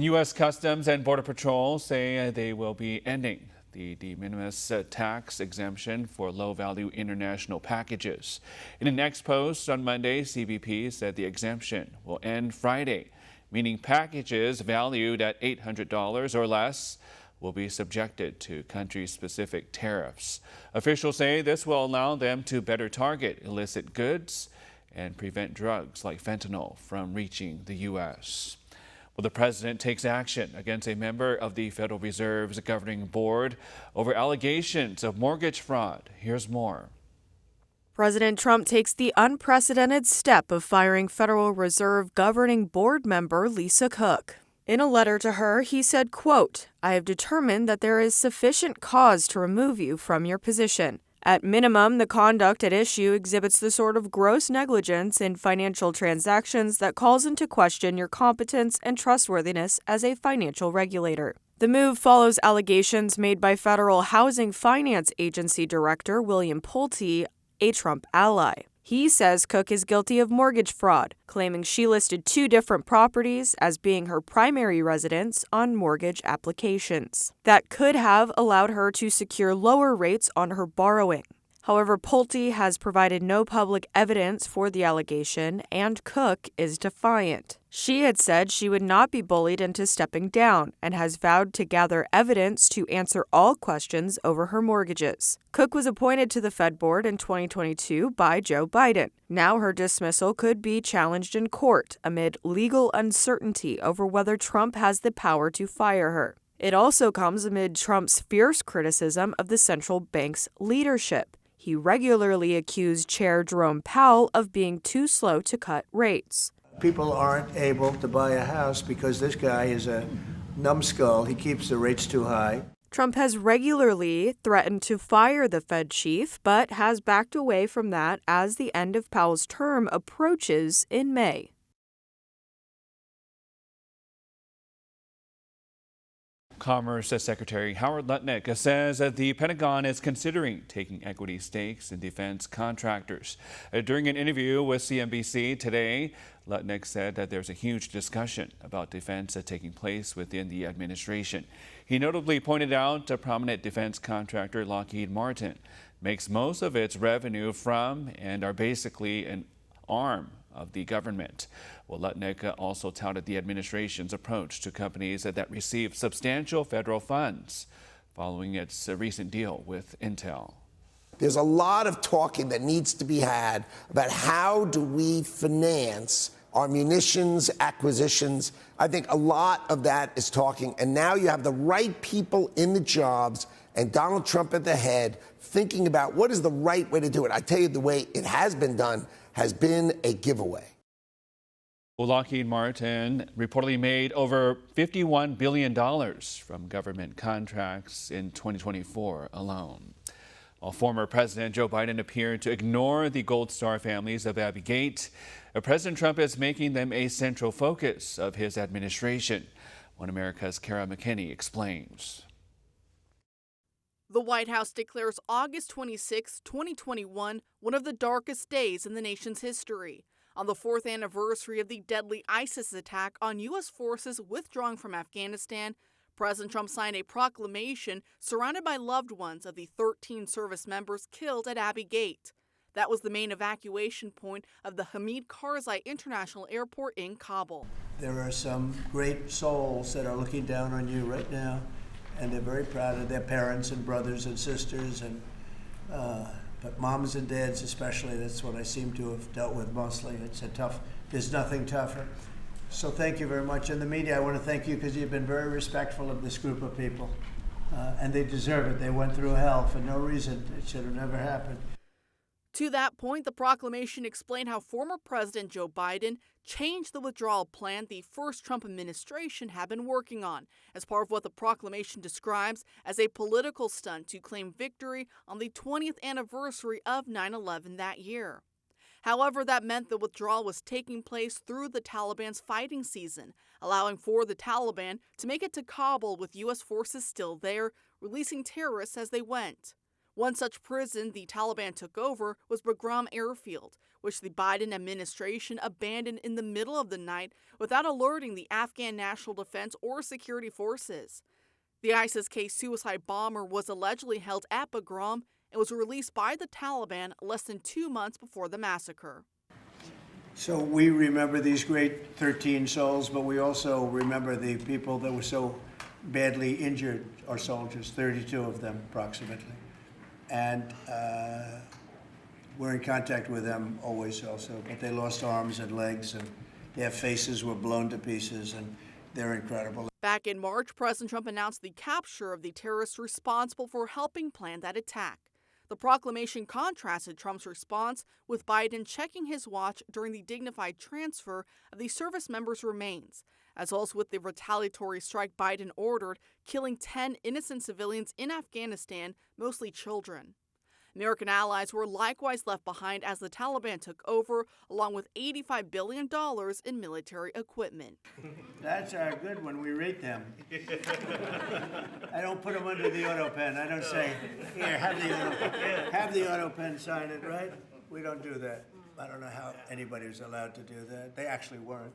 And U.S. Customs and Border Patrol say they will be ending the de minimis tax exemption for low-value international packages. In an ex post on Monday, CBP said the exemption will end Friday, meaning packages valued at $800 or less will be subjected to country-specific tariffs. Officials say this will allow them to better target illicit goods and prevent drugs like fentanyl from reaching the U.S. Well, the president takes action against a member of the Federal Reserve's governing board over allegations of mortgage fraud. Here's more. President Trump takes the unprecedented step of firing Federal Reserve governing board member Lisa Cook. In a letter to her, he said, quote, "I have determined that there is sufficient cause to remove you from your position. At minimum, the conduct at issue exhibits the sort of gross negligence in financial transactions that calls into question your competence and trustworthiness as a financial regulator." The move follows allegations made by Federal Housing Finance Agency Director William Pulte, a Trump ally. He says Cook is guilty of mortgage fraud, claiming she listed 2 different properties as being her primary residence on mortgage applications. That could have allowed her to secure lower rates on her borrowing. However, Pulte has provided no public evidence for the allegation, and Cook is defiant. She had said she would not be bullied into stepping down and has vowed to gather evidence to answer all questions over her mortgages. Cook was appointed to the Fed board in 2022 by Joe Biden. Now her dismissal could be challenged in court amid legal uncertainty over whether Trump has the power to fire her. It also comes amid Trump's fierce criticism of the central bank's leadership. He regularly accused Chair Jerome Powell of being too slow to cut rates. People aren't able to buy a house because this guy is a numbskull. He keeps the rates too high. Trump has regularly threatened to fire the Fed chief, but has backed away from that as the end of Powell's term approaches in May. Commerce Secretary Howard Leatherneck says that the Pentagon is considering taking equity stakes in defense contractors. During an interview with CNBC today, Leatherneck said that there's a huge discussion about defense taking place within the administration. He notably pointed out a prominent defense contractor, Lockheed Martin, makes most of its revenue from and are basically an arm of the government. Well, Leatherneck also touted the administration's approach to companies that receive substantial federal funds following its recent deal with Intel. There's a lot of talking that needs to be had about how do we finance our munitions acquisitions. I think a lot of that is talking, and now you have the right people in the jobs and Donald Trump at the head thinking about what is the right way to do it. I tell you, the way it has been done has been a giveaway. Well, Lockheed Martin reportedly made over $51 billion from government contracts in 2024 alone. While former President Joe Biden appeared to ignore the Gold Star families of Abbey Gate, President Trump is making them a central focus of his administration. One America's Kara McKinney explains. The White House declares August 26, 2021, one of the darkest days in the nation's history. On the 4th anniversary of the deadly ISIS attack on U.S. forces withdrawing from Afghanistan, President Trump signed a proclamation surrounded by loved ones of the 13 service members killed at Abbey Gate. That was the main evacuation point of the Hamid Karzai International Airport in Kabul. There are some great souls that are looking down on you right now, and they're very proud of their parents and brothers and sisters, and but moms and dads especially. That's what I seem to have dealt with mostly. It's a tough, there's nothing tougher. So thank you very much. And the media, I want to thank you because you've been very respectful of this group of people. And they deserve it. They went through hell for no reason. It should have never happened. To that point, the proclamation explained how former President Joe Biden changed the withdrawal plan the first Trump administration had been working on, as part of what the proclamation describes as a political stunt to claim victory on the 20th anniversary of 9/11 that year. However, that meant the withdrawal was taking place through the Taliban's fighting season, allowing for the Taliban to make it to Kabul with U.S. forces still there, releasing terrorists as they went. One such prison the Taliban took over was Bagram Airfield, which the Biden administration abandoned in the middle of the night without alerting the Afghan National Defense or security forces. The ISIS-K suicide bomber was allegedly held at Bagram and was released by the Taliban less than 2 months before the massacre. So we remember these great 13 souls, but we also remember the people that were so badly injured, our soldiers, 32 of them approximately. And we're in contact with them always also, but they lost arms and legs and their faces were blown to pieces and they're incredible. Back in March, President Trump announced the capture of the terrorists responsible for helping plan that attack. The proclamation contrasted Trump's response, with Biden checking his watch during the dignified transfer of the service members' remains, as well as with the retaliatory strike Biden ordered, killing 10 innocent civilians in Afghanistan, mostly children. American allies were likewise left behind as the Taliban took over, along with $85 billion in military equipment. That's our good one. We rate them. I don't put them under the auto pen. I don't say, here, have the auto pen sign it, right? We don't do that. I don't know how anybody was allowed to do that. They actually weren't.